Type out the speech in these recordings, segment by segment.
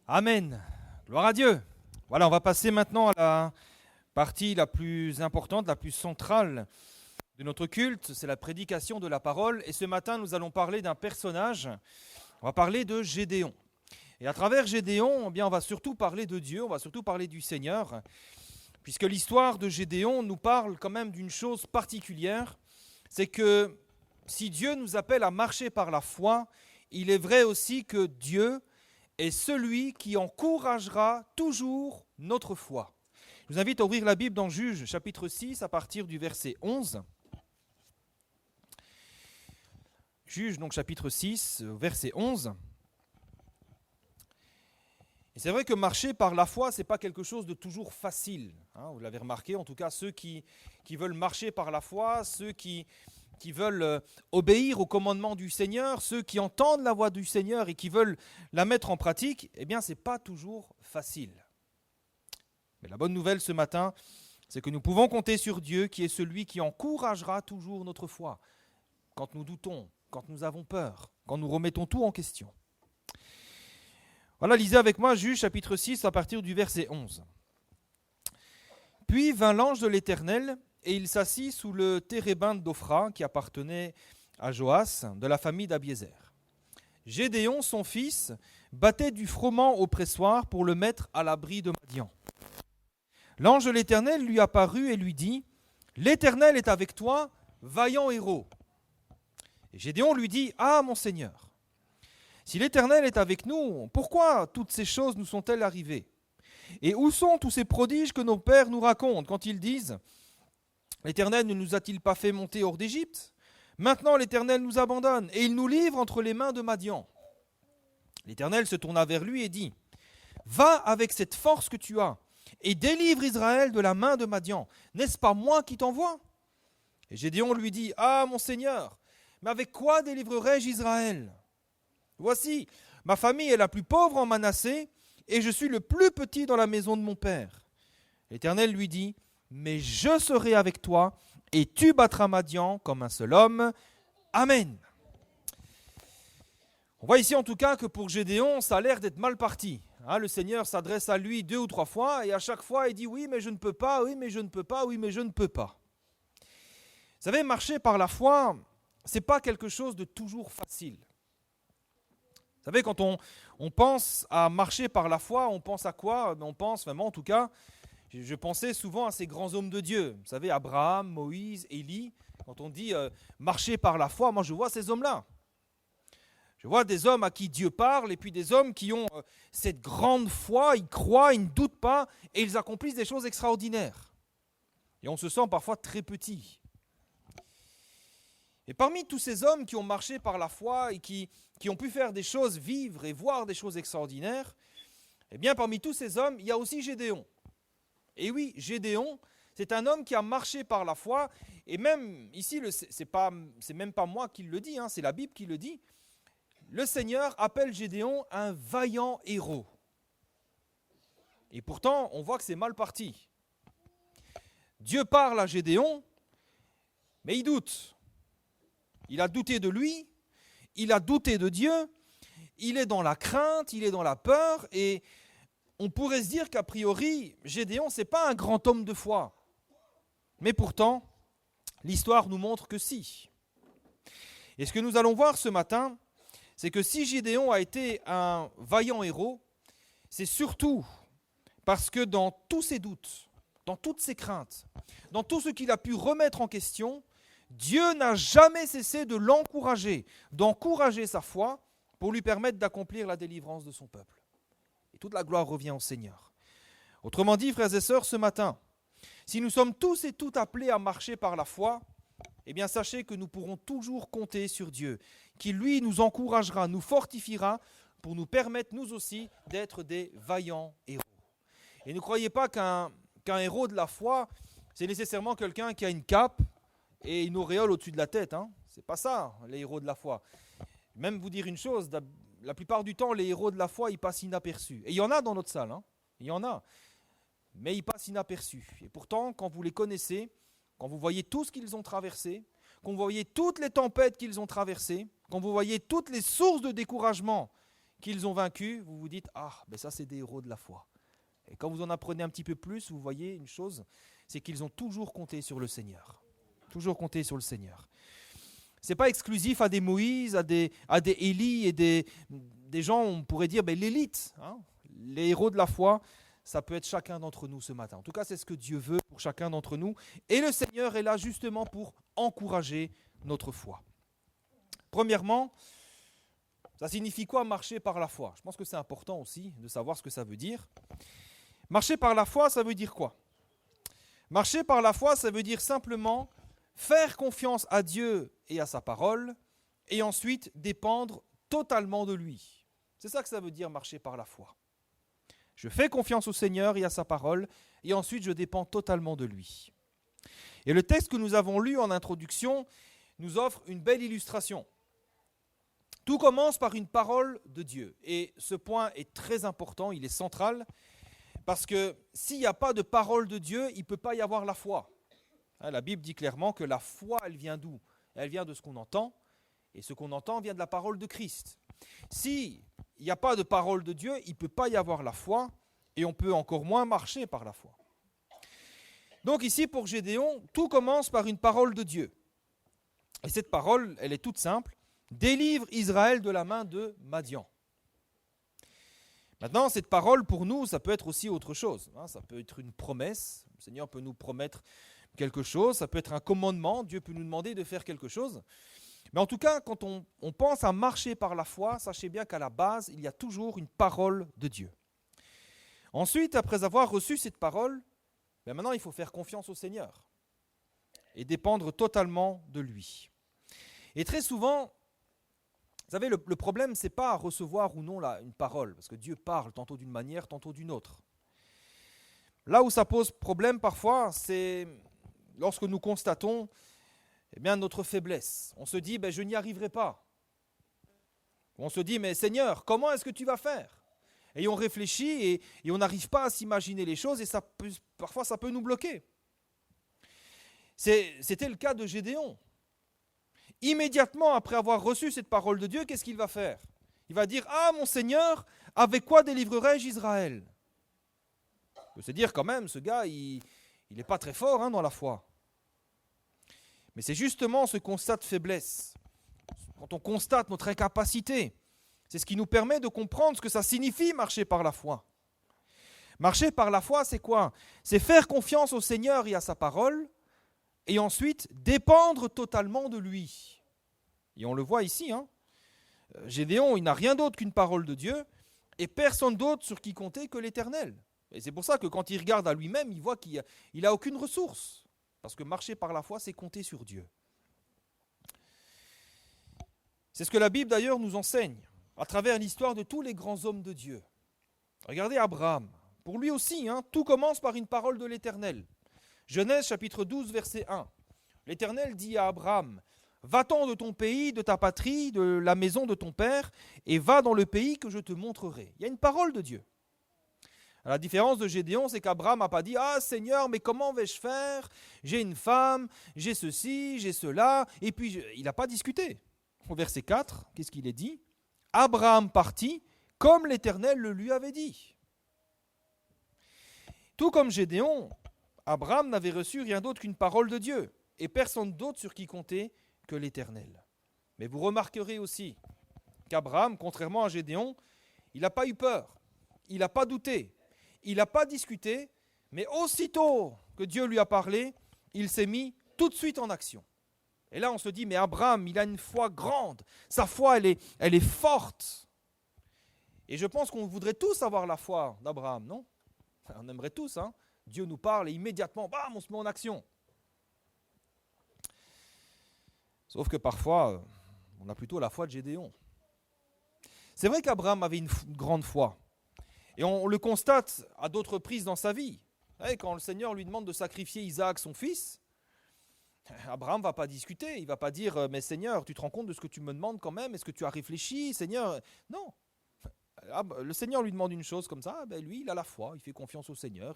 Amen. Gloire à Dieu. Voilà, on va passer maintenant à la partie la plus importante, la plus centrale de notre culte, c'est la prédication de la parole. Et ce matin, nous allons parler d'un personnage, on va parler de Gédéon. Et à travers Gédéon, eh bien, on va surtout parler de Dieu, on va surtout parler du Seigneur, puisque l'histoire de Gédéon nous parle quand même d'une chose particulière, c'est que si Dieu nous appelle à marcher par la foi, il est vrai aussi que Dieu est celui qui encouragera toujours notre foi. Je vous invite à ouvrir la Bible dans Juges chapitre 6 à partir du verset 11. Juges donc chapitre 6, verset 11. Et c'est vrai que marcher par la foi, ce n'est pas quelque chose de toujours facile. Vous l'avez remarqué, en tout cas ceux qui veulent marcher par la foi, ceux qui veulent obéir au commandement du Seigneur, ceux qui entendent la voix du Seigneur et qui veulent la mettre en pratique, eh bien, ce n'est pas toujours facile. Mais la bonne nouvelle ce matin, c'est que nous pouvons compter sur Dieu qui est celui qui encouragera toujours notre foi quand nous doutons, quand nous avons peur, quand nous remettons tout en question. Voilà, lisez avec moi Juges chapitre 6 à partir du verset 11. Puis vint l'ange de l'Éternel et il s'assit sous le térébinthe d'Ophra qui appartenait à Joas de la famille d'Abiézer. Gédéon, son fils, battait du froment au pressoir pour le mettre à l'abri de Madian. L'ange de l'Éternel lui apparut et lui dit : « L'Éternel est avec toi, vaillant héros. » Et Gédéon lui dit : « Ah, mon Seigneur, si l'Éternel est avec nous, pourquoi toutes ces choses nous sont-elles arrivées ? Et où sont tous ces prodiges que nos pères nous racontent quand ils disent : l'Éternel ne nous a-t-il pas fait monter hors d'Égypte ? Maintenant l'Éternel nous abandonne et il nous livre entre les mains de Madian. » L'Éternel se tourna vers lui et dit : « Va avec cette force que tu as et délivre Israël de la main de Madian. N'est-ce pas moi qui t'envoie ? » Et Gédéon lui dit : « Ah, mon Seigneur, mais avec quoi délivrerai-je Israël ? Voici, ma famille est la plus pauvre en Manassé, et je suis le plus petit dans la maison de mon père. » L'Éternel lui dit : « Mais je serai avec toi, et tu battras Madian comme un seul homme. Amen. » On voit ici en tout cas que pour Gédéon, ça a l'air d'être mal parti. Le Seigneur s'adresse à lui 2 ou 3 fois, et à chaque fois il dit : « Oui, mais je ne peux pas, oui, mais je ne peux pas, oui, mais je ne peux pas. » Vous savez, marcher par la foi, ce n'est pas quelque chose de toujours facile. Vous savez, quand on pense à marcher par la foi, on pense à quoi ? On pense vraiment, en tout cas, je pensais souvent à ces grands hommes de Dieu. Vous savez, Abraham, Moïse, Élie. Quand on dit marcher par la foi, moi je vois ces hommes-là. Je vois des hommes à qui Dieu parle et puis des hommes qui ont cette grande foi, ils croient, ils ne doutent pas et ils accomplissent des choses extraordinaires. Et on se sent parfois très petit. Et parmi tous ces hommes qui ont marché par la foi et qui ont pu faire des choses, vivre et voir des choses extraordinaires, eh bien parmi tous ces hommes, il y a aussi Gédéon. Et oui, Gédéon, c'est un homme qui a marché par la foi, et même ici, c'est même pas moi qui le dis, c'est la Bible qui le dit. Le Seigneur appelle Gédéon un vaillant héros. Et pourtant, on voit que c'est mal parti. Dieu parle à Gédéon, mais il doute. Il a douté de lui, il a douté de Dieu, il est dans la crainte, il est dans la peur, et on pourrait se dire qu'a priori, Gédéon, ce n'est pas un grand homme de foi. Mais pourtant, l'histoire nous montre que si. Et ce que nous allons voir ce matin, c'est que si Gédéon a été un vaillant héros, c'est surtout parce que dans tous ses doutes, dans toutes ses craintes, dans tout ce qu'il a pu remettre en question, Dieu n'a jamais cessé de l'encourager, d'encourager sa foi pour lui permettre d'accomplir la délivrance de son peuple. Et toute la gloire revient au Seigneur. Autrement dit, frères et sœurs, ce matin, si nous sommes tous et toutes appelés à marcher par la foi, eh bien sachez que nous pourrons toujours compter sur Dieu, qui lui nous encouragera, nous fortifiera pour nous permettre nous aussi d'être des vaillants héros. Et ne croyez pas qu'un héros de la foi, c'est nécessairement quelqu'un qui a une cape et une auréole au-dessus de la tête. C'est pas ça, les héros de la foi. Même vous dire une chose, la plupart du temps, les héros de la foi, ils passent inaperçus. Et il y en a dans notre salle, il y en a. Mais ils passent inaperçus. Et pourtant, quand vous les connaissez, quand vous voyez tout ce qu'ils ont traversé, quand vous voyez toutes les tempêtes qu'ils ont traversées, quand vous voyez toutes les sources de découragement qu'ils ont vaincu, vous vous dites, ah, ben ça c'est des héros de la foi. Et quand vous en apprenez un petit peu plus, vous voyez une chose, c'est qu'ils ont toujours compté sur le Seigneur. Toujours compté sur le Seigneur. Ce n'est pas exclusif à des Moïse, à des Élie et des gens, on pourrait dire, ben, l'élite. Hein. Les héros de la foi, ça peut être chacun d'entre nous ce matin. En tout cas, c'est ce que Dieu veut pour chacun d'entre nous. Et le Seigneur est là justement pour encourager notre foi. Premièrement, ça signifie quoi marcher par la foi? Je pense que c'est important aussi de savoir ce que ça veut dire. Marcher par la foi, ça veut dire quoi? Marcher par la foi, ça veut dire simplement faire confiance à Dieu et à sa parole, et ensuite dépendre totalement de lui. C'est ça que ça veut dire marcher par la foi. Je fais confiance au Seigneur et à sa parole, et ensuite je dépends totalement de lui. Et le texte que nous avons lu en introduction nous offre une belle illustration. Tout commence par une parole de Dieu, et ce point est très important, il est central, parce que s'il n'y a pas de parole de Dieu, il ne peut pas y avoir la foi. La Bible dit clairement que la foi, elle vient d'où? Elle vient de ce qu'on entend, et ce qu'on entend vient de la parole de Christ. S'il n'y a pas de parole de Dieu, il ne peut pas y avoir la foi, et on peut encore moins marcher par la foi. Donc ici, pour Gédéon, tout commence par une parole de Dieu. Et cette parole, elle est toute simple. Délivre Israël de la main de Madian. Maintenant, cette parole, pour nous, ça peut être aussi autre chose. Ça peut être une promesse. Le Seigneur peut nous promettre quelque chose, ça peut être un commandement, Dieu peut nous demander de faire quelque chose. Mais en tout cas, quand on pense à marcher par la foi, sachez bien qu'à la base, il y a toujours une parole de Dieu. Ensuite, après avoir reçu cette parole, maintenant il faut faire confiance au Seigneur et dépendre totalement de lui. Et très souvent, vous savez, le problème, ce n'est pas à recevoir ou non une parole, parce que Dieu parle tantôt d'une manière, tantôt d'une autre. Là où ça pose problème parfois, c'est lorsque nous constatons notre faiblesse. On se dit, je n'y arriverai pas. On se dit, mais Seigneur, comment est-ce que tu vas faire? Et on réfléchit et on n'arrive pas à s'imaginer les choses et parfois ça peut nous bloquer. C'était le cas de Gédéon. Immédiatement après avoir reçu cette parole de Dieu, qu'est-ce qu'il va faire? Il va dire, ah mon Seigneur, avec quoi délivrerai-je Israël? On peut se dire quand même, ce gars, il n'est pas très fort dans la foi. Mais c'est justement ce constat de faiblesse. Quand on constate notre incapacité, c'est ce qui nous permet de comprendre ce que ça signifie marcher par la foi. Marcher par la foi, c'est quoi? C'est faire confiance au Seigneur et à sa parole, et ensuite dépendre totalement de lui. Et on le voit ici. Gédéon, il n'a rien d'autre qu'une parole de Dieu, et personne d'autre sur qui compter que l'Éternel. Et c'est pour ça que quand il regarde à lui-même, il voit qu'il n'a aucune ressource. Parce que marcher par la foi, c'est compter sur Dieu. C'est ce que la Bible d'ailleurs nous enseigne, à travers l'histoire de tous les grands hommes de Dieu. Regardez Abraham. Pour lui aussi, tout commence par une parole de l'Éternel. Genèse chapitre 12, verset 1. L'Éternel dit à Abraham, « Va-t'en de ton pays, de ta patrie, de la maison de ton père, et va dans le pays que je te montrerai. » Il y a une parole de Dieu. À la différence de Gédéon, c'est qu'Abraham n'a pas dit « Ah Seigneur, mais comment vais-je faire? J'ai une femme, j'ai ceci, j'ai cela. » Et puis, il n'a pas discuté. Au verset 4, qu'est-ce qu'il est dit? « Abraham partit comme l'Éternel le lui avait dit. » Tout comme Gédéon, Abraham n'avait reçu rien d'autre qu'une parole de Dieu, et personne d'autre sur qui compter que l'Éternel. Mais vous remarquerez aussi qu'Abraham, contrairement à Gédéon, il n'a pas eu peur, il n'a pas douté. Il n'a pas discuté, mais aussitôt que Dieu lui a parlé, il s'est mis tout de suite en action. Et là, on se dit, mais Abraham, il a une foi grande. Sa foi, elle est forte. Et je pense qu'on voudrait tous avoir la foi d'Abraham, non? On aimerait tous, Dieu nous parle et immédiatement, bam, on se met en action. Sauf que parfois, on a plutôt la foi de Gédéon. C'est vrai qu'Abraham avait une grande foi. Et on le constate à d'autres reprises dans sa vie. Quand le Seigneur lui demande de sacrifier Isaac, son fils, Abraham ne va pas discuter. Il ne va pas dire « Mais Seigneur, tu te rends compte de ce que tu me demandes quand même? Est-ce que tu as réfléchi, Seigneur ?» Non. Le Seigneur lui demande une chose comme ça, lui, il a la foi, il fait confiance au Seigneur.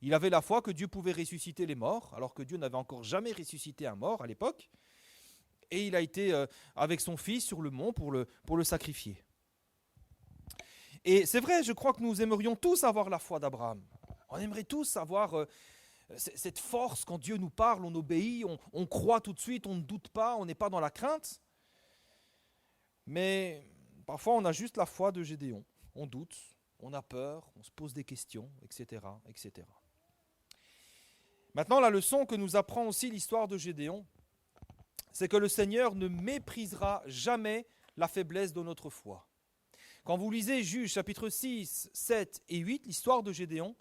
Il avait la foi que Dieu pouvait ressusciter les morts, alors que Dieu n'avait encore jamais ressuscité un mort à l'époque. Et il a été avec son fils sur le mont pour le sacrifier. Et c'est vrai, je crois que nous aimerions tous avoir la foi d'Abraham. On aimerait tous avoir cette force quand Dieu nous parle, on obéit, on croit tout de suite, on ne doute pas, on n'est pas dans la crainte. Mais parfois on a juste la foi de Gédéon. On doute, on a peur, on se pose des questions, etc., etc. Maintenant, la leçon que nous apprend aussi l'histoire de Gédéon, c'est que le Seigneur ne méprisera jamais la faiblesse de notre foi. Quand vous lisez Juges chapitre 6, 7 et 8, l'histoire de Gédéon,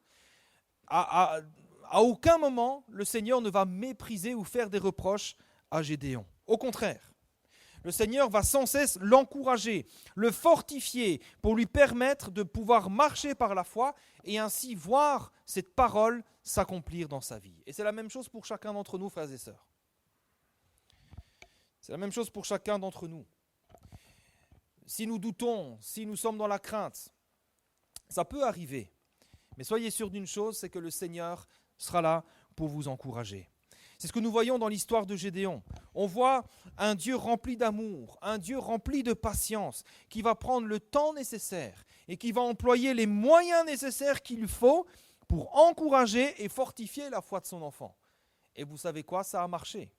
à aucun moment le Seigneur ne va mépriser ou faire des reproches à Gédéon. Au contraire, le Seigneur va sans cesse l'encourager, le fortifier pour lui permettre de pouvoir marcher par la foi et ainsi voir cette parole s'accomplir dans sa vie. Et c'est la même chose pour chacun d'entre nous, frères et sœurs. C'est la même chose pour chacun d'entre nous. Si nous doutons, si nous sommes dans la crainte, ça peut arriver. Mais soyez sûrs d'une chose, c'est que le Seigneur sera là pour vous encourager. C'est ce que nous voyons dans l'histoire de Gédéon. On voit un Dieu rempli d'amour, un Dieu rempli de patience, qui va prendre le temps nécessaire et qui va employer les moyens nécessaires qu'il faut pour encourager et fortifier la foi de son enfant. Et vous savez quoi? Ça a marché.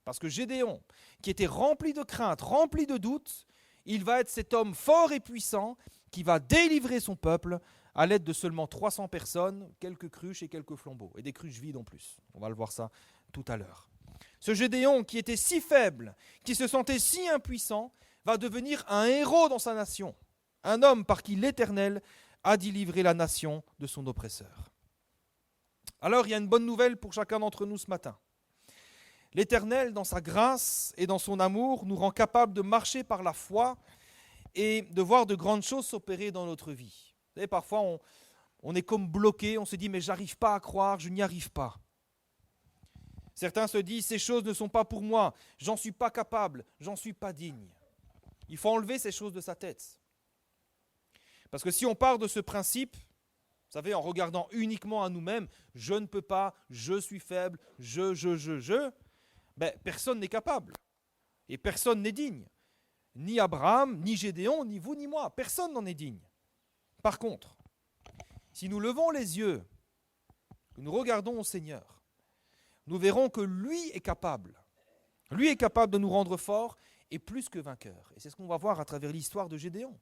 Parce que Gédéon, qui était rempli de crainte, rempli de doutes, il va être cet homme fort et puissant qui va délivrer son peuple à l'aide de seulement 300 personnes, quelques cruches et quelques flambeaux. Et des cruches vides en plus. On va le voir ça tout à l'heure. Ce Gédéon qui était si faible, qui se sentait si impuissant, va devenir un héros dans sa nation. Un homme par qui l'Éternel a délivré la nation de son oppresseur. Alors il y a une bonne nouvelle pour chacun d'entre nous ce matin. L'Éternel, dans sa grâce et dans son amour, nous rend capables de marcher par la foi et de voir de grandes choses s'opérer dans notre vie. Vous savez, parfois on est comme bloqué, on se dit mais j'arrive pas à croire, je n'y arrive pas. Certains se disent ces choses ne sont pas pour moi, j'en suis pas capable, j'en suis pas digne. Il faut enlever ces choses de sa tête. Parce que si on part de ce principe, vous savez, en regardant uniquement à nous-mêmes, je ne peux pas, je suis faible, ben, personne n'est capable. Et personne n'est digne. Ni Abraham, ni Gédéon, ni vous, ni moi. Personne n'en est digne. Par contre, si nous levons les yeux, que nous regardons au Seigneur, nous verrons que lui est capable. Lui est capable de nous rendre forts et plus que vainqueurs. Et c'est ce qu'on va voir à travers l'histoire de Gédéon.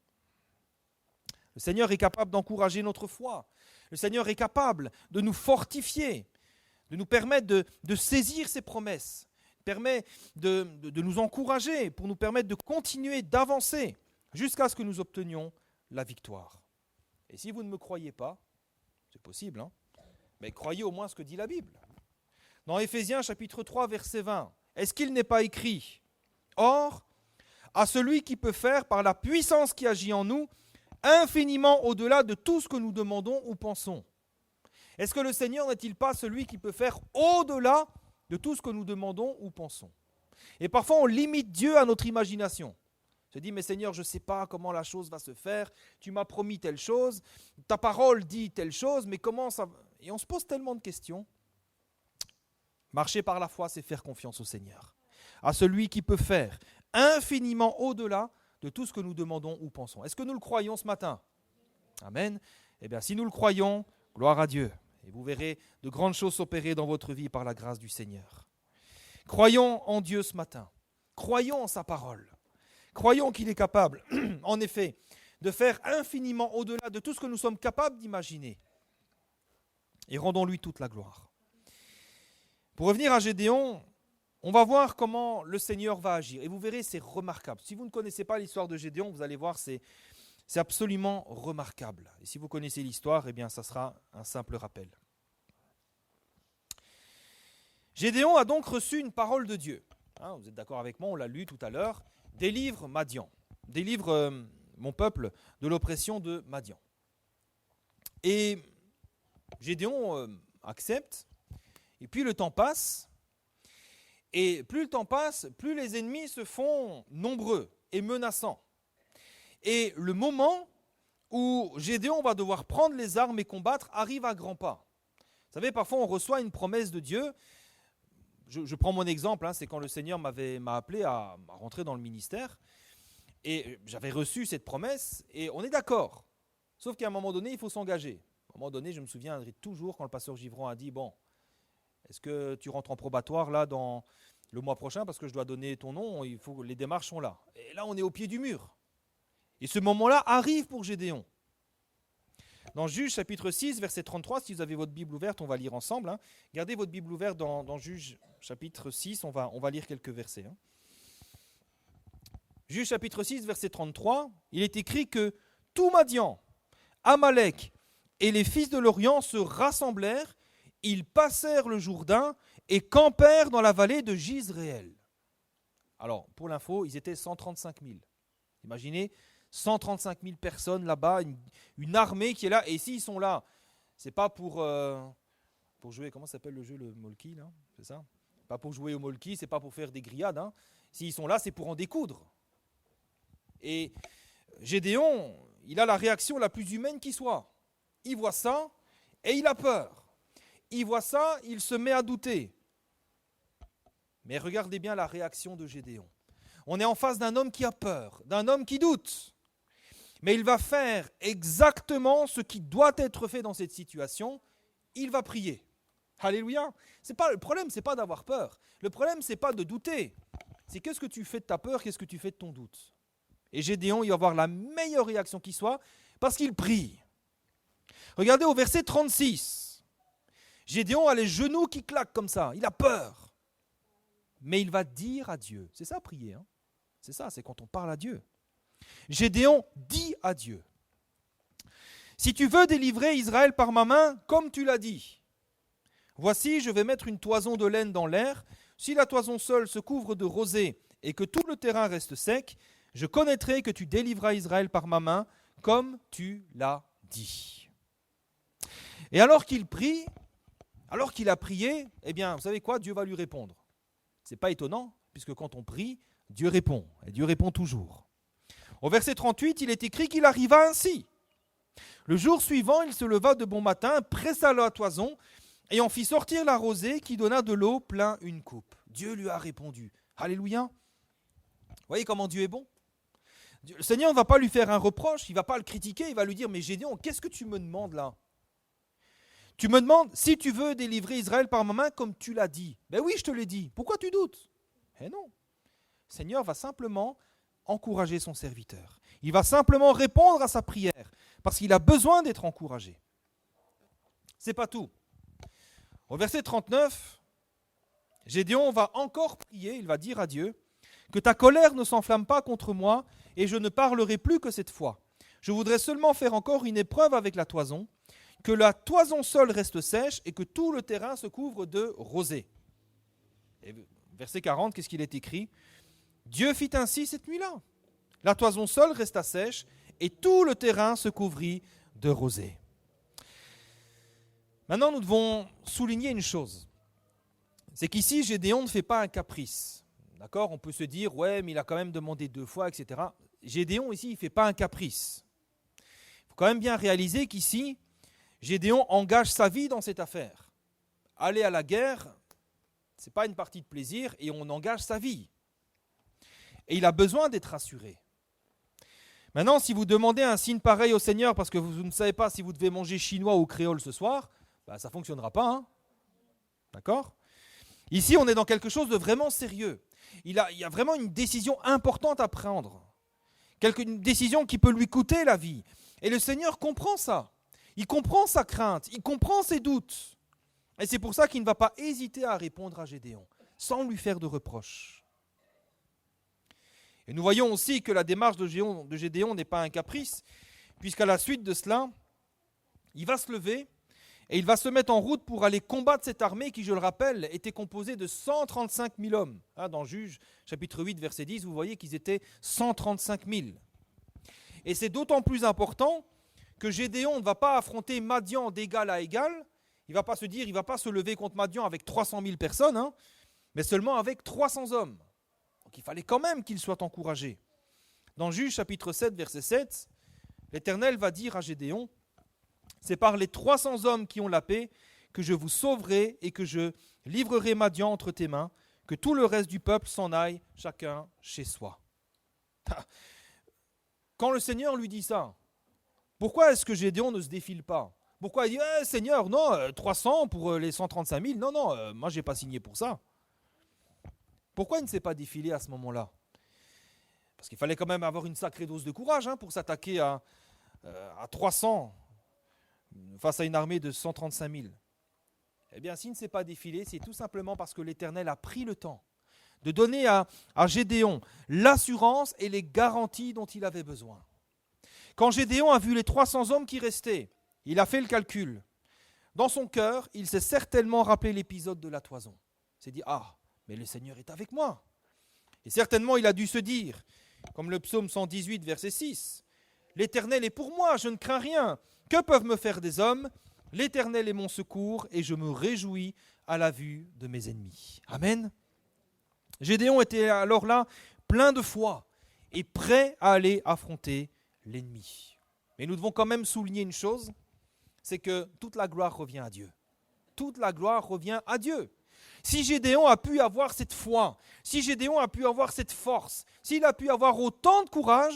Le Seigneur est capable d'encourager notre foi. Le Seigneur est capable de nous fortifier, de nous permettre de saisir ses promesses, permet de nous encourager, pour nous permettre de continuer, d'avancer, jusqu'à ce que nous obtenions la victoire. Et si vous ne me croyez pas, c'est possible, hein, mais croyez au moins ce que dit la Bible. Dans Éphésiens chapitre 3, verset 20, est-ce qu'il n'est pas écrit ? Or, à celui qui peut faire, par la puissance qui agit en nous, infiniment au-delà de tout ce que nous demandons ou pensons. Est-ce que le Seigneur n'est-il pas celui qui peut faire au-delà de tout ce que nous demandons ou pensons? Et parfois on limite Dieu à notre imagination. On se dit, mais Seigneur, je ne sais pas comment la chose va se faire, tu m'as promis telle chose, ta parole dit telle chose, mais comment ça... Et on se pose tellement de questions. Marcher par la foi, c'est faire confiance au Seigneur, à celui qui peut faire infiniment au-delà de tout ce que nous demandons ou pensons. Est-ce que nous le croyons ce matin? Amen. Eh bien, si nous le croyons, gloire à Dieu. Et vous verrez de grandes choses s'opérer dans votre vie par la grâce du Seigneur. Croyons en Dieu ce matin. Croyons en sa parole. Croyons qu'il est capable, en effet, de faire infiniment au-delà de tout ce que nous sommes capables d'imaginer. Et rendons-lui toute la gloire. Pour revenir à Gédéon, on va voir comment le Seigneur va agir. Et vous verrez, c'est remarquable. Si vous ne connaissez pas l'histoire de Gédéon, vous allez voir, c'est absolument remarquable. Et si vous connaissez l'histoire, eh bien, ça sera un simple rappel. Gédéon a donc reçu une parole de Dieu. Hein, vous êtes d'accord avec moi, on l'a lu tout à l'heure. Délivre Madian. Délivre mon peuple de l'oppression de Madian. Et Gédéon accepte. Et puis le temps passe. Et plus le temps passe, plus les ennemis se font nombreux et menaçants. Et le moment où Gédéon va devoir prendre les armes et combattre arrive à grands pas. Vous savez, parfois on reçoit une promesse de Dieu. Je prends mon exemple, hein, c'est quand le Seigneur m'a appelé à rentrer dans le ministère. Et j'avais reçu cette promesse et on est d'accord. Sauf qu'à un moment donné, il faut s'engager. À un moment donné, je me souviendrai toujours quand le pasteur Givron a dit, bon, est-ce que tu rentres en probatoire là dans le mois prochain parce que je dois donner ton nom, il faut, les démarches sont là. Et là, on est au pied du mur. Et ce moment-là arrive pour Gédéon. Dans Juges chapitre 6, verset 33, si vous avez votre Bible ouverte, on va lire ensemble. Gardez votre Bible ouverte dans Juges chapitre 6, on va lire quelques versets. Juges chapitre 6, verset 33, il est écrit que tout Madian, Amalek et les fils de l'Orient se rassemblèrent, ils passèrent le Jourdain et campèrent dans la vallée de Jizréel. Alors, pour l'info, ils étaient 135 000. Imaginez, 135 000 personnes là-bas, une armée qui est là. Et s'ils sont là, c'est pas pour jouer, comment s'appelle le jeu, le Molki, là, c'est ça? Pas pour jouer au Molki, c'est pas pour faire des grillades. S'ils sont là, c'est pour en découdre. Et Gédéon, il a la réaction la plus humaine qui soit. Il voit ça et il a peur. Il voit ça, il se met à douter. Mais regardez bien la réaction de Gédéon. On est en face d'un homme qui a peur, d'un homme qui doute. Mais il va faire exactement ce qui doit être fait dans cette situation. Il va prier. Alléluia. Le problème, ce n'est pas d'avoir peur. Le problème, ce n'est pas de douter. C'est qu'est-ce que tu fais de ta peur, qu'est-ce que tu fais de ton doute. Et Gédéon, il va avoir la meilleure réaction qui soit parce qu'il prie. Regardez au verset 36. Gédéon a les genoux qui claquent comme ça. Il a peur. Mais il va dire à Dieu. C'est ça, prier. C'est ça, c'est quand on parle à Dieu. Gédéon dit à Dieu, si tu veux délivrer Israël par ma main, comme tu l'as dit, voici, je vais mettre une toison de laine dans l'air. Si la toison seule se couvre de rosée et que tout le terrain reste sec, je connaîtrai que tu délivreras Israël par ma main, comme tu l'as dit. Et alors qu'il prie, alors qu'il a prié, eh bien, vous savez quoi, Dieu va lui répondre. Ce n'est pas étonnant, puisque quand on prie, Dieu répond, et Dieu répond toujours. Au verset 38, il est écrit qu'il arriva ainsi. Le jour suivant, il se leva de bon matin, pressa la toison, et en fit sortir la rosée qui donna de l'eau plein une coupe. Dieu lui a répondu. Alléluia. Vous voyez comment Dieu est bon? Le Seigneur ne va pas lui faire un reproche, il ne va pas le critiquer, il va lui dire, mais Gédéon, qu'est-ce que tu me demandes là? Tu me demandes si tu veux délivrer Israël par ma main comme tu l'as dit. Ben oui, je te l'ai dit. Pourquoi tu doutes? Eh non. Le Seigneur va simplement encourager son serviteur. Il va simplement répondre à sa prière parce qu'il a besoin d'être encouragé. C'est pas tout. Au verset 39, Gédéon va encore prier, il va dire à Dieu que ta colère ne s'enflamme pas contre moi et je ne parlerai plus que cette fois. Je voudrais seulement faire encore une épreuve avec la toison, que la toison seule reste sèche et que tout le terrain se couvre de rosée. Et verset 40, qu'est-ce qu'il est écrit? Dieu fit ainsi cette nuit-là. La toison seule resta sèche et tout le terrain se couvrit de rosée. Maintenant, nous devons souligner une chose. C'est qu'ici, Gédéon ne fait pas un caprice. D'accord? On peut se dire, ouais, mais il a quand même demandé 2 fois, etc. Gédéon, ici, il ne fait pas un caprice. Il faut quand même bien réaliser qu'ici, Gédéon engage sa vie dans cette affaire. Aller à la guerre, ce n'est pas une partie de plaisir et on engage sa vie. Et il a besoin d'être rassuré. Maintenant, si vous demandez un signe pareil au Seigneur parce que vous ne savez pas si vous devez manger chinois ou créole ce soir, ça ne fonctionnera pas. D'accord? Ici, on est dans quelque chose de vraiment sérieux. Il y a vraiment une décision importante à prendre. Une décision qui peut lui coûter la vie. Et le Seigneur comprend ça. Il comprend sa crainte, il comprend ses doutes. Et c'est pour ça qu'il ne va pas hésiter à répondre à Gédéon, sans lui faire de reproches. Et nous voyons aussi que la démarche de Gédéon n'est pas un caprice, puisqu'à la suite de cela, il va se lever et il va se mettre en route pour aller combattre cette armée qui, je le rappelle, était composée de 135 000 hommes. Dans Juges, chapitre 8, verset 10, vous voyez qu'ils étaient 135 000. Et c'est d'autant plus important que Gédéon ne va pas affronter Madian d'égal à égal. Il ne va pas se dire, il ne va pas se lever contre Madian avec 300 000 personnes, mais seulement avec 300 hommes. Donc il fallait quand même qu'il soit encouragé. Dans Juges chapitre 7, verset 7, l'Éternel va dire à Gédéon, c'est par les 300 hommes qui ont la paix que je vous sauverai et que je livrerai Madian entre tes mains, que tout le reste du peuple s'en aille, chacun chez soi. Quand le Seigneur lui dit ça, Pourquoi est-ce que Gédéon ne se défile pas? Pourquoi il dit Seigneur, non, 300 pour les 135 000? Non, non, moi je n'ai pas signé pour ça. Pourquoi il ne s'est pas défilé à ce moment-là? Parce qu'il fallait quand même avoir une sacrée dose de courage pour s'attaquer à 300 face à une armée de 135 000. Eh bien, s'il ne s'est pas défilé, c'est tout simplement parce que l'Éternel a pris le temps de donner à Gédéon l'assurance et les garanties dont il avait besoin. Quand Gédéon a vu les 300 hommes qui restaient, il a fait le calcul. Dans son cœur, il s'est certainement rappelé l'épisode de la toison. Il s'est dit, mais le Seigneur est avec moi. Et certainement, il a dû se dire, comme le psaume 118, verset 6, « L'Éternel est pour moi, je ne crains rien. Que peuvent me faire des hommes? L'Éternel est mon secours et je me réjouis à la vue de mes ennemis. » Amen. Gédéon était alors là, plein de foi et prêt à aller affronter l'ennemi. Mais nous devons quand même souligner une chose, c'est que toute la gloire revient à Dieu. Toute la gloire revient à Dieu. Si Gédéon a pu avoir cette foi, si Gédéon a pu avoir cette force, s'il a pu avoir autant de courage,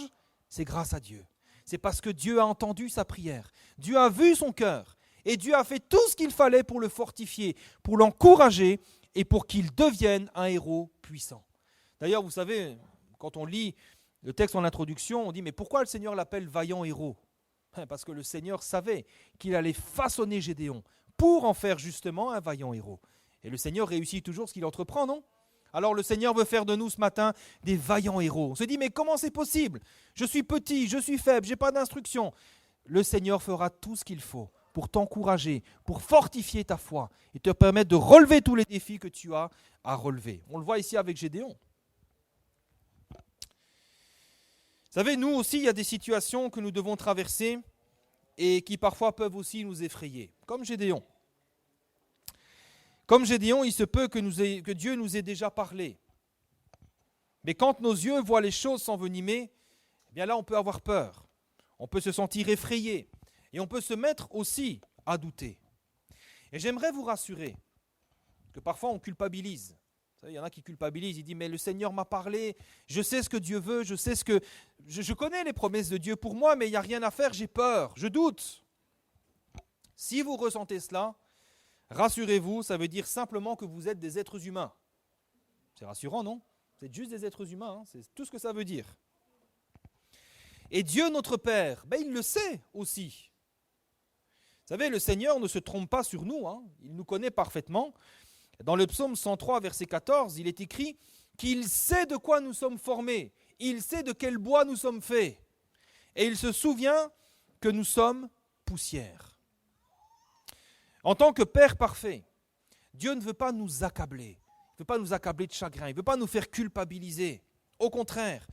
c'est grâce à Dieu. C'est parce que Dieu a entendu sa prière. Dieu a vu son cœur et Dieu a fait tout ce qu'il fallait pour le fortifier, pour l'encourager et pour qu'il devienne un héros puissant. D'ailleurs, vous savez, quand on lit le texte en introduction, on dit « Mais pourquoi le Seigneur l'appelle vaillant héros ?» Parce que le Seigneur savait qu'il allait façonner Gédéon pour en faire justement un vaillant héros. Et le Seigneur réussit toujours ce qu'il entreprend, non? Alors le Seigneur veut faire de nous ce matin des vaillants héros. On se dit, mais comment c'est possible? Je suis petit, je suis faible, je n'ai pas d'instruction. Le Seigneur fera tout ce qu'il faut pour t'encourager, pour fortifier ta foi et te permettre de relever tous les défis que tu as à relever. On le voit ici avec Gédéon. Vous savez, nous aussi, il y a des situations que nous devons traverser et qui parfois peuvent aussi nous effrayer, comme Gédéon. Comme Gédéon, il se peut que Dieu nous ait déjà parlé. Mais quand nos yeux voient les choses s'envenimer, eh bien là, on peut avoir peur. On peut se sentir effrayé. Et on peut se mettre aussi à douter. Et j'aimerais vous rassurer que parfois on culpabilise. Vous savez, il y en a qui culpabilisent. Ils disent, mais le Seigneur m'a parlé, je sais ce que Dieu veut, je sais ce que... Je connais les promesses de Dieu pour moi, mais il n'y a rien à faire, j'ai peur, je doute. Si vous ressentez cela, rassurez-vous, ça veut dire simplement que vous êtes des êtres humains. C'est rassurant, non? Vous êtes juste des êtres humains, c'est tout ce que ça veut dire. Et Dieu, notre Père, il le sait aussi. Vous savez, le Seigneur ne se trompe pas sur nous, il nous connaît parfaitement. Dans le psaume 103, verset 14, il est écrit qu'il sait de quoi nous sommes formés, il sait de quel bois nous sommes faits, et il se souvient que nous sommes poussière. En tant que Père parfait, Dieu ne veut pas nous accabler. Il ne veut pas nous accabler de chagrin. Il ne veut pas nous faire culpabiliser. Au contraire,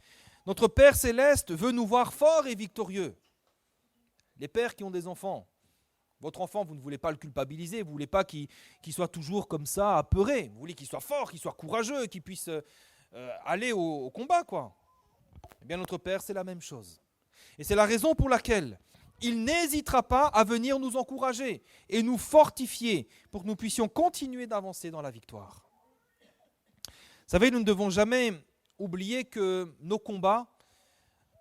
notre Père céleste veut nous voir forts et victorieux. Les pères qui ont des enfants, votre enfant, vous ne voulez pas le culpabiliser. Vous ne voulez pas qu'il soit toujours comme ça, apeuré. Vous voulez qu'il soit fort, qu'il soit courageux, qu'il puisse aller au combat, quoi. Eh bien, notre Père, c'est la même chose. Et c'est la raison pour laquelle il n'hésitera pas à venir nous encourager et nous fortifier pour que nous puissions continuer d'avancer dans la victoire. Vous savez, nous ne devons jamais oublier que nos combats,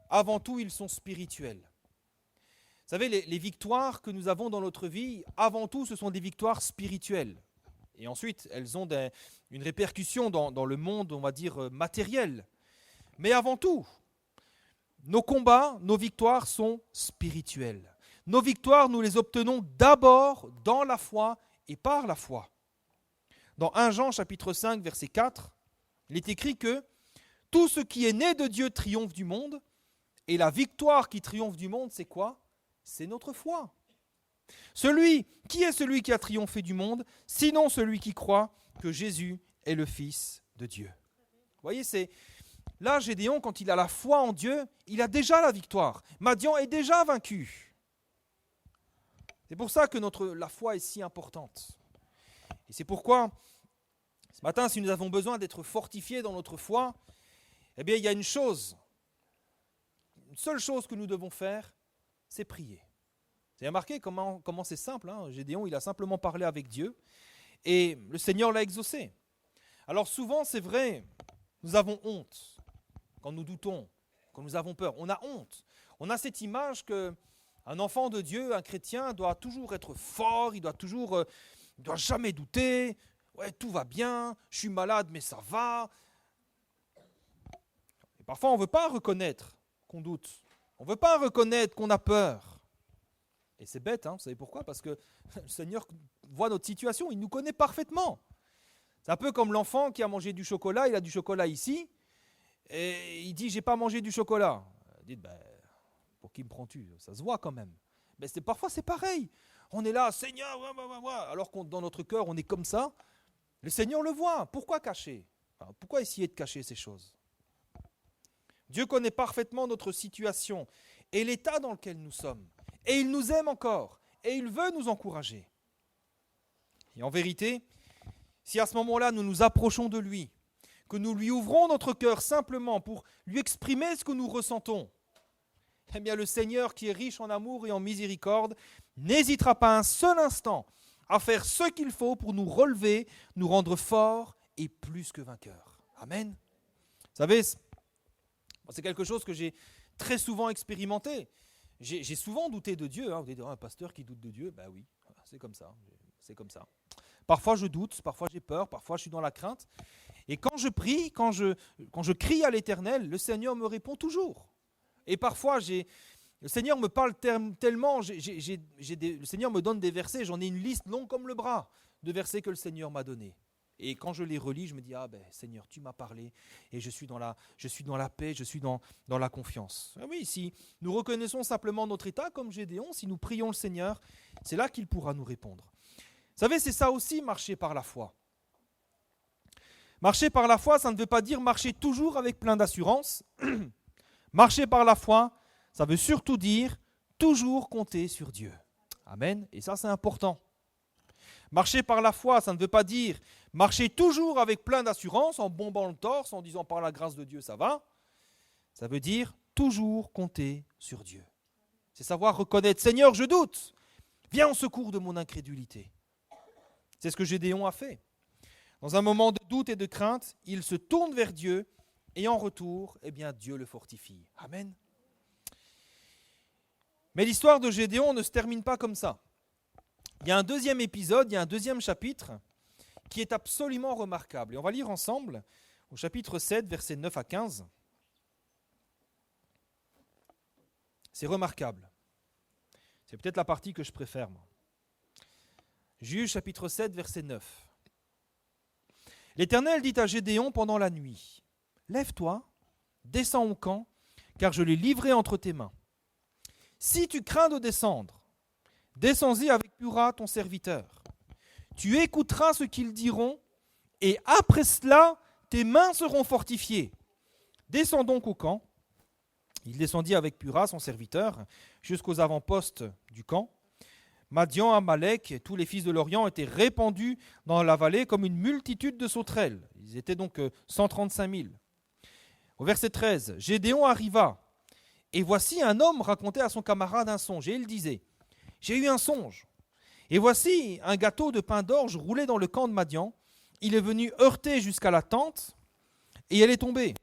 avant tout, ils sont spirituels. Vous savez, les victoires que nous avons dans notre vie, avant tout, ce sont des victoires spirituelles. Et ensuite, elles ont une répercussion dans le monde, on va dire, matériel. Mais avant tout, nos combats, nos victoires sont spirituelles. Nos victoires, nous les obtenons d'abord dans la foi et par la foi. Dans 1 Jean chapitre 5, verset 4, il est écrit que tout ce qui est né de Dieu triomphe du monde, et la victoire qui triomphe du monde, c'est quoi? C'est notre foi. Qui est celui qui a triomphé du monde, sinon celui qui croit que Jésus est le Fils de Dieu? Vous voyez, là, Gédéon, quand il a la foi en Dieu, il a déjà la victoire. Madian est déjà vaincu. C'est pour ça que la foi est si importante. Et c'est pourquoi, ce matin, si nous avons besoin d'être fortifiés dans notre foi, eh bien, il y a une seule chose que nous devons faire, c'est prier. Vous avez remarqué comment c'est simple, Gédéon, il a simplement parlé avec Dieu et le Seigneur l'a exaucé. Alors souvent, c'est vrai, nous avons honte quand nous doutons, quand nous avons peur. On a honte. On a cette image que, Un enfant de Dieu, un chrétien, doit toujours être fort, il doit jamais douter. Ouais, tout va bien, je suis malade, mais ça va. Et parfois, on ne veut pas reconnaître qu'on doute. On ne veut pas reconnaître qu'on a peur. Et c'est bête, vous savez pourquoi? Parce que le Seigneur voit notre situation, il nous connaît parfaitement. C'est un peu comme l'enfant qui a mangé du chocolat, il a du chocolat ici, et il dit « j'ai pas mangé du chocolat ». Dites « pour qui me prends-tu ?» Ça se voit quand même. Mais parfois c'est pareil. On est là « Seigneur », alors que dans notre cœur on est comme ça. Le Seigneur le voit. Pourquoi cacher? Pourquoi essayer de cacher ces choses? Dieu connaît parfaitement notre situation et l'état dans lequel nous sommes. Et il nous aime encore. Et il veut nous encourager. Et en vérité, si à ce moment-là nous nous approchons de lui, que nous lui ouvrons notre cœur simplement pour lui exprimer ce que nous ressentons, eh bien le Seigneur qui est riche en amour et en miséricorde n'hésitera pas un seul instant à faire ce qu'il faut pour nous relever, nous rendre forts et plus que vainqueurs. Amen. Vous savez, c'est quelque chose que j'ai très souvent expérimenté. J'ai souvent douté de Dieu. Vous dites, un pasteur qui doute de Dieu, ben oui, c'est comme ça. Parfois je doute, parfois j'ai peur, parfois je suis dans la crainte. Et quand je prie, quand je crie à l'Éternel, le Seigneur me répond toujours. Et parfois, le Seigneur me parle tellement, le Seigneur me donne des versets, j'en ai une liste longue comme le bras de versets que le Seigneur m'a donnés. Et quand je les relis, je me dis, Seigneur, tu m'as parlé, et je suis dans la paix, je suis dans la confiance. Ah oui, si nous reconnaissons simplement notre état, comme Gédéon, si nous prions le Seigneur, c'est là qu'il pourra nous répondre. Vous savez, c'est ça aussi, marcher par la foi. Marcher par la foi, ça ne veut pas dire marcher toujours avec plein d'assurance. Marcher par la foi, ça veut surtout dire toujours compter sur Dieu. Amen. Et ça, c'est important. Marcher par la foi, ça ne veut pas dire marcher toujours avec plein d'assurance, en bombant le torse, en disant par la grâce de Dieu, ça va. Ça veut dire toujours compter sur Dieu. C'est savoir reconnaître, Seigneur, je doute. Viens au secours de mon incrédulité. C'est ce que Gédéon a fait. Dans un moment de doute et de crainte, il se tourne vers Dieu et en retour, Dieu le fortifie. Amen. Mais l'histoire de Gédéon ne se termine pas comme ça. Il y a un deuxième épisode, il y a un deuxième chapitre qui est absolument remarquable. Et on va lire ensemble au chapitre 7, versets 9 à 15. C'est remarquable. C'est peut-être la partie que je préfère, moi. Juge chapitre 7, verset 9. L'Éternel dit à Gédéon pendant la nuit, « Lève-toi, descends au camp, car je l'ai livré entre tes mains. Si tu crains de descendre, descends-y avec Pura, ton serviteur. Tu écouteras ce qu'ils diront, et après cela, tes mains seront fortifiées. Descends donc au camp. » Il descendit avec Pura, son serviteur, jusqu'aux avant-postes du camp. Madian, Amalek et tous les fils de l'Orient étaient répandus dans la vallée comme une multitude de sauterelles. Ils étaient donc 135 000. Au verset 13, Gédéon arriva, et voici un homme racontait à son camarade un songe, et il disait, « J'ai eu un songe, et voici un gâteau de pain d'orge roulé dans le camp de Madian. Il est venu heurter jusqu'à la tente, et elle est tombée.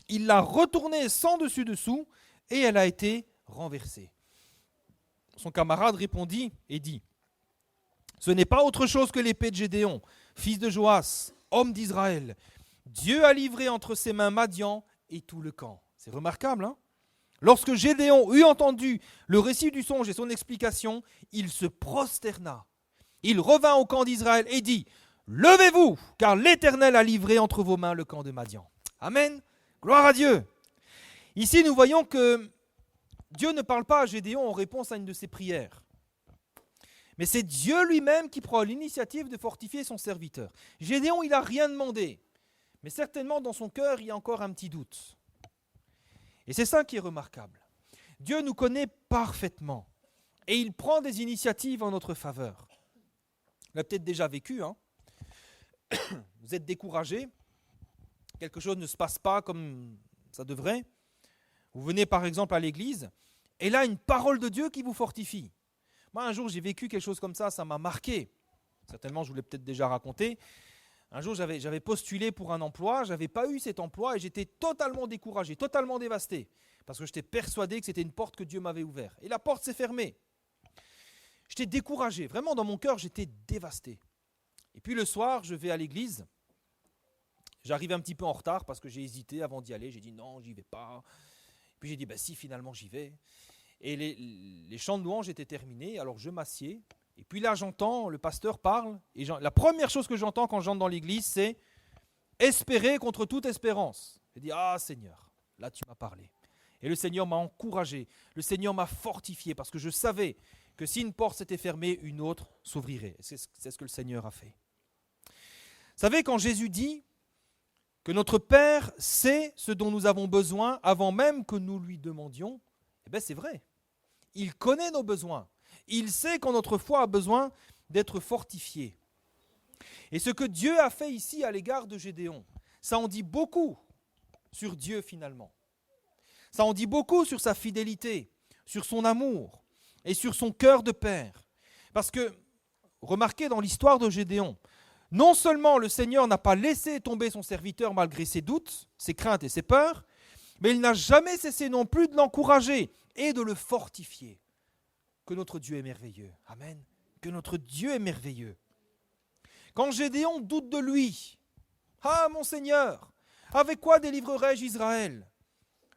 Il l'a retournée sans dessus-dessous, et elle a été renversée. » Son camarade répondit et dit, « Ce n'est pas autre chose que l'épée de Gédéon, fils de Joas, homme d'Israël. Dieu a livré entre ses mains Madian et tout le camp. » C'est remarquable, hein? Lorsque Gédéon eut entendu le récit du songe et son explication, il se prosterna. Il revint au camp d'Israël et dit, « Levez-vous, car l'Éternel a livré entre vos mains le camp de Madian. » Amen. Gloire à Dieu. Ici, nous voyons que Dieu ne parle pas à Gédéon en réponse à une de ses prières. Mais c'est Dieu lui-même qui prend l'initiative de fortifier son serviteur. Gédéon, il n'a rien demandé. Mais certainement, dans son cœur, il y a encore un petit doute. Et c'est ça qui est remarquable. Dieu nous connaît parfaitement. Et il prend des initiatives en notre faveur. Vous l'avez peut-être déjà vécu. Vous êtes découragé. Quelque chose ne se passe pas comme ça devrait. Vous venez par exemple à l'église. Et là, une parole de Dieu qui vous fortifie. Moi, un jour, j'ai vécu quelque chose comme ça m'a marqué. Certainement, je vous l'ai peut-être déjà raconté. Un jour, j'avais postulé pour un emploi, je n'avais pas eu cet emploi et j'étais totalement découragé, totalement dévasté. parce que j'étais persuadé que c'était une porte que Dieu m'avait ouverte. Et la porte s'est fermée. J'étais découragé, vraiment dans mon cœur, j'étais dévasté. Et puis le soir, je vais à l'église. J'arrive un petit peu en retard parce que j'ai hésité avant d'y aller. J'ai dit non, j'y vais pas. Puis j'ai dit si, finalement j'y vais. Et les chants de louange étaient terminés, alors je m'assieds. Et puis là, j'entends, le pasteur parle. Et la première chose que j'entends quand j'entre dans l'église, c'est « Espérer contre toute espérance ». J'ai dit « Ah Seigneur, là tu m'as parlé ». Et le Seigneur m'a encouragé, le Seigneur m'a fortifié parce que je savais que si une porte s'était fermée, une autre s'ouvrirait. C'est ce que le Seigneur a fait. Vous savez, quand Jésus dit que notre Père sait ce dont nous avons besoin avant même que nous lui demandions, eh bien c'est vrai. Il connaît nos besoins. Il sait quand notre foi a besoin d'être fortifiée. Et ce que Dieu a fait ici à l'égard de Gédéon, ça en dit beaucoup sur Dieu finalement. Ça en dit beaucoup sur sa fidélité, sur son amour et sur son cœur de père. Parce que, remarquez dans l'histoire de Gédéon, non seulement le Seigneur n'a pas laissé tomber son serviteur malgré ses doutes, ses craintes et ses peurs, mais il n'a jamais cessé non plus de l'encourager et de le fortifier. Que notre Dieu est merveilleux. Amen. Que notre Dieu est merveilleux. Quand Gédéon doute de lui, « Ah, mon Seigneur, avec quoi délivrerai-je Israël ?»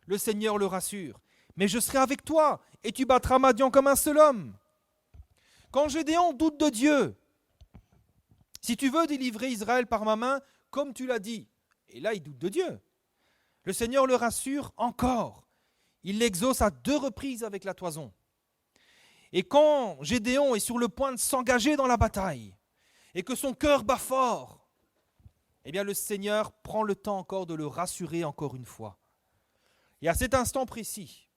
Le Seigneur le rassure, « Mais je serai avec toi, et tu battras Madian comme un seul homme. » Quand Gédéon doute de Dieu, « Si tu veux délivrer Israël par ma main, comme tu l'as dit. » Et là, il doute de Dieu. Le Seigneur le rassure encore. Il l'exauce à 2 reprises avec la toison. Et quand Gédéon est sur le point de s'engager dans la bataille et que son cœur bat fort, eh bien le Seigneur prend le temps encore de le rassurer encore une fois. Et à cet instant précis,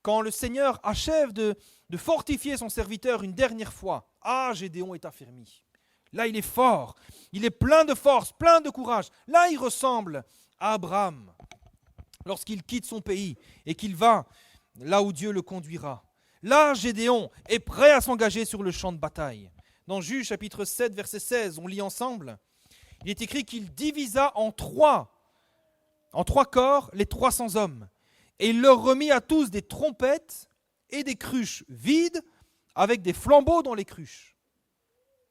quand le Seigneur achève de fortifier son serviteur une dernière fois, Gédéon est affermi. Là, il est fort, il est plein de force, plein de courage. Là, il ressemble à Abraham lorsqu'il quitte son pays et qu'il va là où Dieu le conduira. Là, Gédéon est prêt à s'engager sur le champ de bataille. Dans Juges chapitre 7, verset 16, on lit ensemble, il est écrit qu'il divisa en trois corps les 300 hommes. Et il leur remit à tous des trompettes et des cruches vides avec des flambeaux dans les cruches.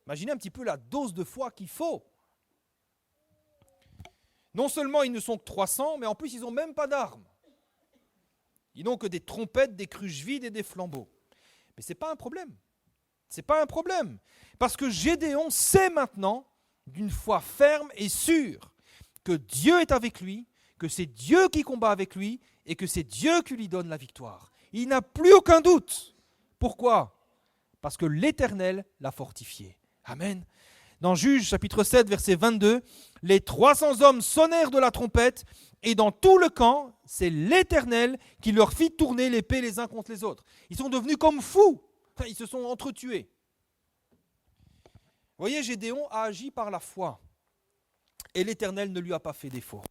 Imaginez un petit peu la dose de foi qu'il faut. Non seulement ils ne sont que 300, mais en plus ils n'ont même pas d'armes. Ils n'ont que des trompettes, des cruches vides et des flambeaux. Mais ce n'est pas un problème. Ce n'est pas un problème. Parce que Gédéon sait maintenant, d'une foi ferme et sûre, que Dieu est avec lui, que c'est Dieu qui combat avec lui et que c'est Dieu qui lui donne la victoire. Il n'a plus aucun doute. Pourquoi ? Parce que l'Éternel l'a fortifié. Amen. Dans Juges chapitre 7, verset 22, les 300 hommes sonnèrent de la trompette et dans tout le camp, c'est l'Éternel qui leur fit tourner l'épée les uns contre les autres. Ils sont devenus comme fous. Ils se sont entretués. Vous voyez, Gédéon a agi par la foi et l'Éternel ne lui a pas fait défaut.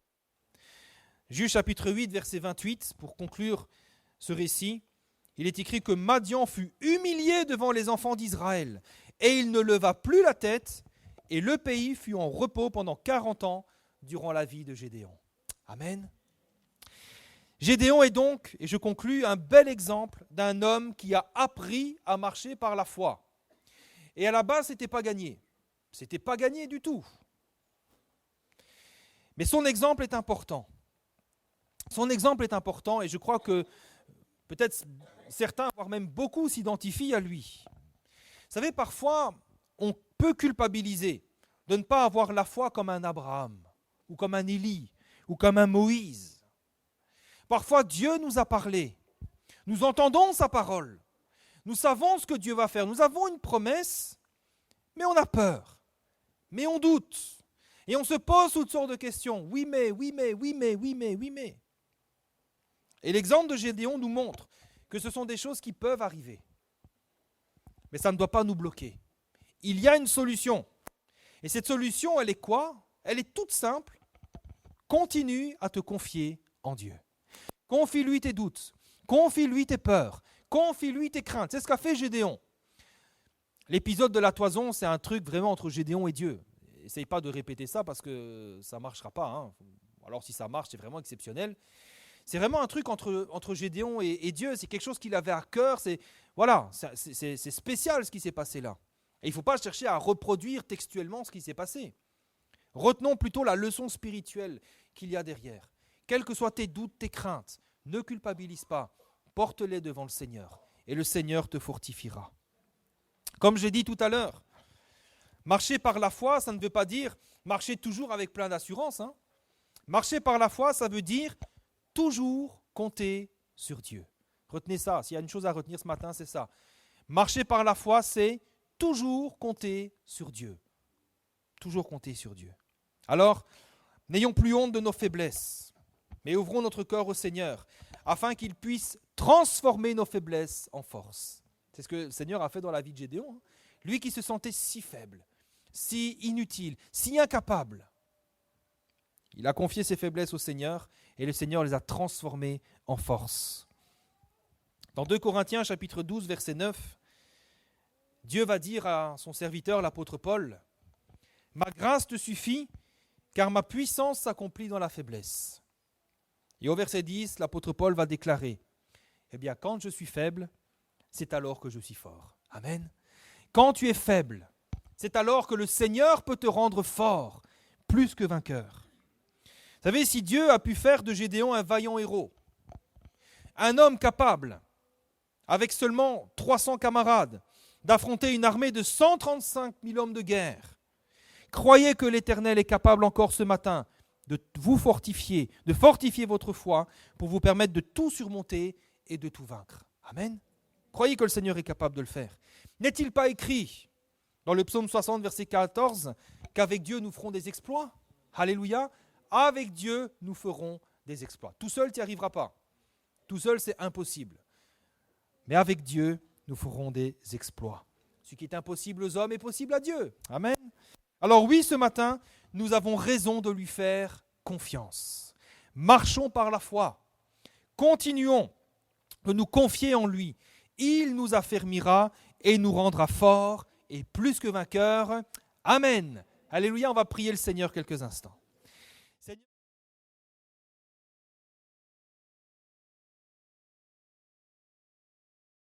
Juges chapitre 8, verset 28, pour conclure ce récit, il est écrit que Madian fut humilié devant les enfants d'Israël et il ne leva plus la tête et le pays fut en repos pendant 40 ans durant la vie de Gédéon. Amen. Gédéon est donc, et je conclus, un bel exemple d'un homme qui a appris à marcher par la foi. Et à la base, ce n'était pas gagné. Ce n'était pas gagné du tout. Mais son exemple est important. Son exemple est important et je crois que peut-être certains, voire même beaucoup, s'identifient à lui. Vous savez, parfois, on peut culpabiliser de ne pas avoir la foi comme un Abraham, ou comme un Élie, ou comme un Moïse. Parfois, Dieu nous a parlé. Nous entendons sa parole. Nous savons ce que Dieu va faire. Nous avons une promesse, mais on a peur. Mais on doute. Et on se pose toutes sortes de questions. Oui, mais. Et l'exemple de Gédéon nous montre que ce sont des choses qui peuvent arriver. Mais ça ne doit pas nous bloquer. Il y a une solution. Et cette solution, elle est quoi ? Elle est toute simple. Continue à te confier en Dieu. Confie-lui tes doutes. Confie-lui tes peurs. Confie-lui tes craintes. C'est ce qu'a fait Gédéon. L'épisode de la toison, c'est un truc vraiment entre Gédéon et Dieu. Essaye pas de répéter ça parce que ça ne marchera pas. Alors si ça marche, c'est vraiment exceptionnel. C'est vraiment un truc entre Gédéon et Dieu. C'est quelque chose qu'il avait à cœur. C'est spécial ce qui s'est passé là. Et il ne faut pas chercher à reproduire textuellement ce qui s'est passé. Retenons plutôt la leçon spirituelle qu'il y a derrière. Quels que soient tes doutes, tes craintes, ne culpabilise pas. Porte-les devant le Seigneur. Et le Seigneur te fortifiera. Comme j'ai dit tout à l'heure, marcher par la foi, ça ne veut pas dire marcher toujours avec plein d'assurance. Marcher par la foi, ça veut dire toujours compter sur Dieu. Retenez ça, s'il y a une chose à retenir ce matin, c'est ça. Marcher par la foi, c'est toujours compter sur Dieu. Toujours compter sur Dieu. Alors, n'ayons plus honte de nos faiblesses, mais ouvrons notre cœur au Seigneur, afin qu'il puisse transformer nos faiblesses en force. C'est ce que le Seigneur a fait dans la vie de Gédéon. Lui qui se sentait si faible, si inutile, si incapable. Il a confié ses faiblesses au Seigneur et le Seigneur les a transformées en force. Dans 2 Corinthiens chapitre 12 verset 9, Dieu va dire à son serviteur l'apôtre Paul, « Ma grâce te suffit, car ma puissance s'accomplit dans la faiblesse. » Et au verset 10, l'apôtre Paul va déclarer, « Eh bien, quand je suis faible, c'est alors que je suis fort. » Amen. Quand tu es faible, c'est alors que le Seigneur peut te rendre fort, plus que vainqueur. Vous savez, si Dieu a pu faire de Gédéon un vaillant héros, un homme capable, avec seulement 300 camarades, d'affronter une armée de 135 000 hommes de guerre, croyez que l'Éternel est capable encore ce matin de vous fortifier, de fortifier votre foi pour vous permettre de tout surmonter et de tout vaincre. Amen. Croyez que le Seigneur est capable de le faire. N'est-il pas écrit dans le psaume 60, verset 14, qu'avec Dieu nous ferons des exploits? Alléluia. Avec Dieu, nous ferons des exploits. Tout seul, tu n'y arriveras pas. Tout seul, c'est impossible. Mais avec Dieu, nous ferons des exploits. Ce qui est impossible aux hommes est possible à Dieu. Amen. Alors oui, ce matin, nous avons raison de lui faire confiance. Marchons par la foi. Continuons de nous confier en lui. Il nous affermira et nous rendra forts et plus que vainqueurs. Amen. Alléluia, on va prier le Seigneur quelques instants.